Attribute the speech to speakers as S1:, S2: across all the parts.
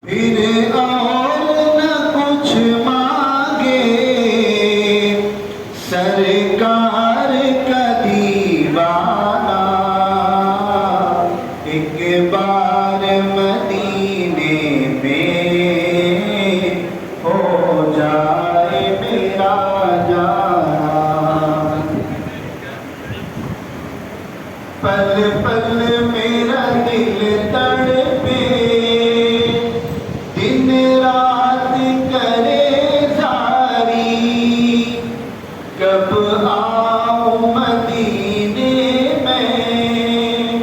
S1: پھر اور نہ کچھ مانگے سرکار کا دیوانہ، ایک بار مدینے میں ہو جائے میرا جانا، پل پل میرا دل تڑپے، دن رات کرے زاری، کب آؤں مدینے میں،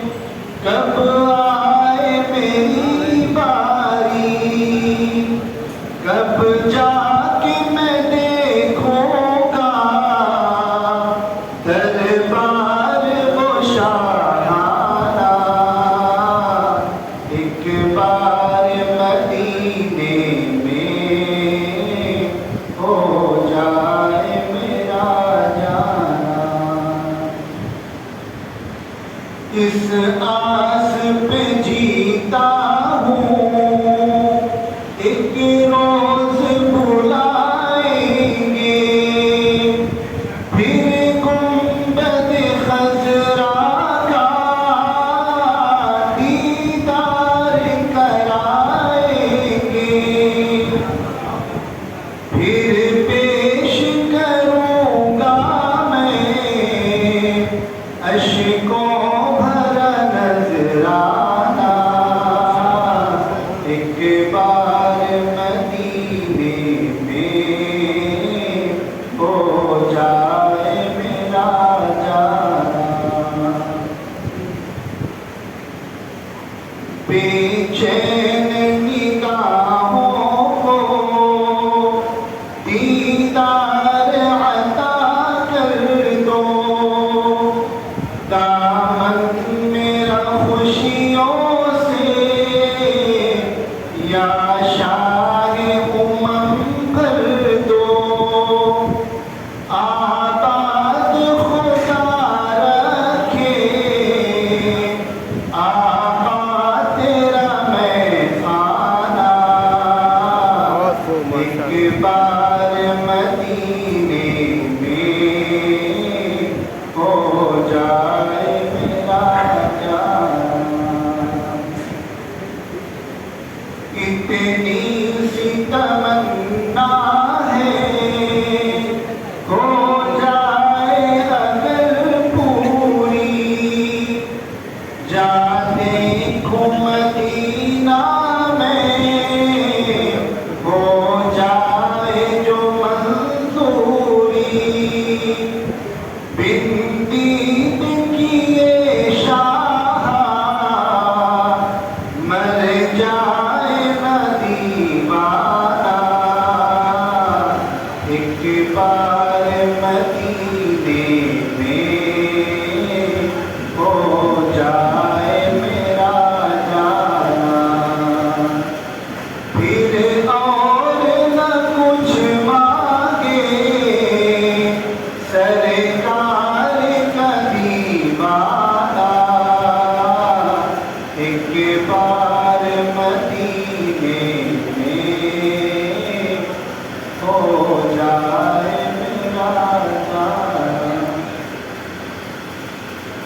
S1: کب آئے میری باری، کب جا کے میں دیکھوں گا دربار وہ شاہانہ، ایک بار مدینے میں ہو جائے میرا جانا، اس آس پہ جیتا ہوں، ایک روز بلائیں گے، پھر گنبد خضرا کا دیدار کرائیں گے، پھر پیش کروں گا میں اشکوں بھرا نذرانہ، ایک بار مدینے میں ہو جائے میرا جانا، بے چین نگاہوں کو دیدار عطا کر دو، دامن میرا خوشیوں سے یا شاہ بھر دو، آباد خدا رکھے آقا تیرا میں خانہ، ایک بار مدینے میں ہو جائے میرا جانا، اتنی